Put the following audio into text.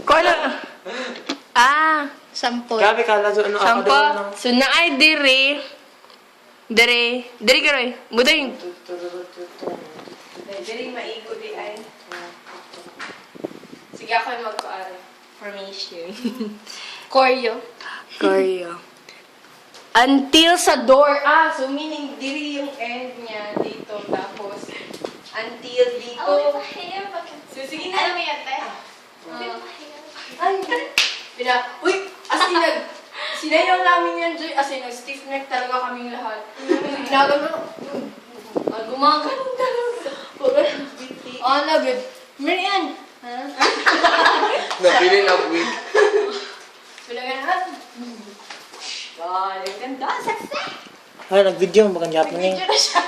Kala. Sampo. Grabe ka, lazo ano Sampo. ako So na ay dire. Dire ka rin. Buday. Dire maigo di ay. Sige ako yung mag-aari. Formation. Choreo. Until sa door. So meaning dire yung end niya dito. Tapos, until dito. So sige na naman yan, te. Sinayaw namin yan, Joy. As in, nag-stiff neck talaga kaming lahat. Ginagano. Gumagano talaga. Nagod. Marian. Napili na week. Bilangan. Ganda. Success. Ay, nag-video, maganda Nag-video na siya.